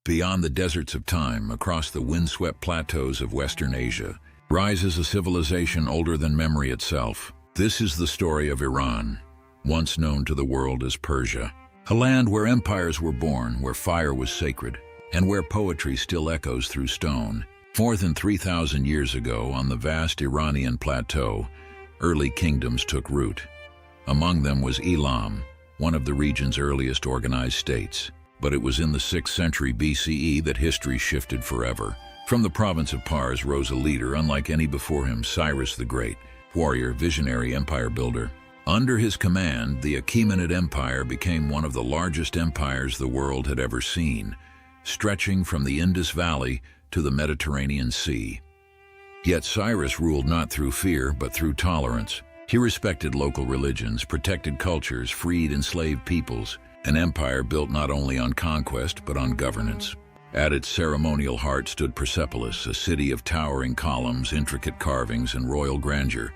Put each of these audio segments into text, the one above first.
Beyond the deserts of time, across the windswept plateaus of Western Asia, rises a civilization older than memory itself. This is the story of Iran, once known to the world as Persia. A land where empires were born, where fire was sacred, and where poetry still echoes through stone. More than 3,000 years ago, on the vast Iranian plateau, early kingdoms took root. Among them was Elam, one of the region's earliest organized states. But it was in the 6th century BCE that history shifted forever. From the province of Pars rose a leader unlike any before him, Cyrus the Great, warrior, visionary, empire builder. Under his command, the Achaemenid Empire became one of the largest empires the world had ever seen, stretching from the Indus Valley to the Mediterranean Sea. Yet Cyrus ruled not through fear, but through tolerance. He respected local religions, protected cultures, freed enslaved peoples, an empire built not only on conquest, but on governance. At its ceremonial heart stood Persepolis, a city of towering columns, intricate carvings, and royal grandeur.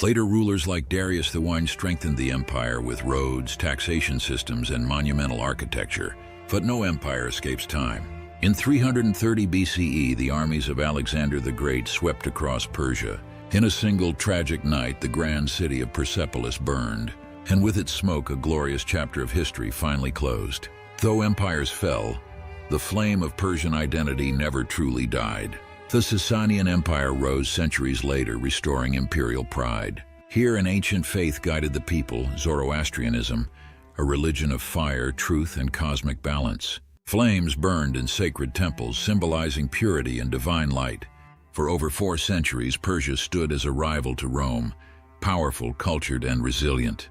Later rulers like Darius the Wise strengthened the empire with roads, taxation systems, and monumental architecture. But no empire escapes time. In 330 BCE, the armies of Alexander the Great swept across Persia. In a single tragic night, the grand city of Persepolis burned, and with its smoke, a glorious chapter of history finally closed. Though empires fell, the flame of Persian identity never truly died. The Sasanian Empire rose centuries later, restoring imperial pride. Here, an ancient faith guided the people, Zoroastrianism, a religion of fire, truth, and cosmic balance. Flames burned in sacred temples, symbolizing purity and divine light. For over 4 centuries, Persia stood as a rival to Rome, powerful, cultured, and resilient.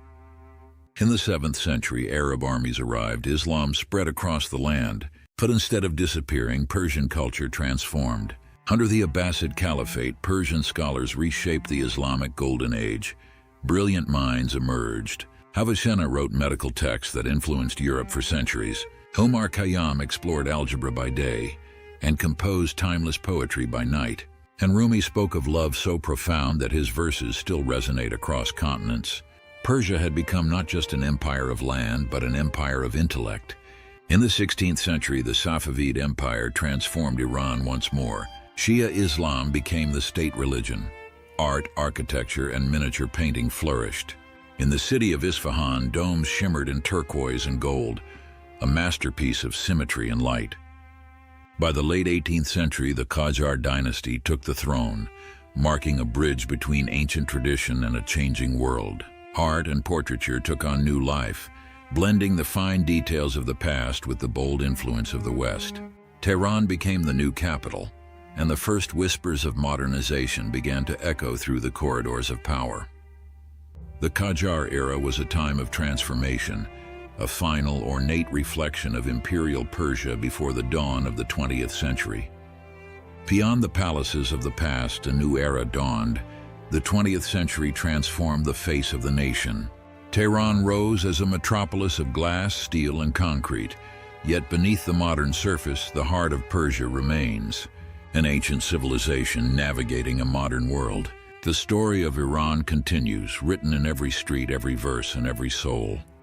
In the 7th century, Arab armies arrived. Islam spread across the land, but instead of disappearing, Persian culture transformed. Under the Abbasid Caliphate, Persian scholars reshaped the Islamic Golden Age. Brilliant minds emerged. Avicenna wrote medical texts that influenced Europe for centuries. Omar Khayyam explored algebra by day and composed timeless poetry by night. And Rumi spoke of love so profound that his verses still resonate across continents. Persia had become not just an empire of land, but an empire of intellect. In the 16th century, the Safavid Empire transformed Iran once more. Shia Islam became the state religion. Art, architecture, and miniature painting flourished. In the city of Isfahan, domes shimmered in turquoise and gold, a masterpiece of symmetry and light. By the late 18th century, the Qajar dynasty took the throne, marking a bridge between ancient tradition and a changing world. Art and portraiture took on new life, blending the fine details of the past with the bold influence of the West. Tehran became the new capital, and the first whispers of modernization began to echo through the corridors of power. The Qajar era was a time of transformation, a final, ornate reflection of imperial Persia before the dawn of the 20th century. Beyond the palaces of the past, a new era dawned. The 20th century transformed the face of the nation. Tehran rose as a metropolis of glass, steel, and concrete, yet beneath the modern surface, the heart of Persia remains, an ancient civilization navigating a modern world. The story of Iran continues, written in every street, every verse, and every soul.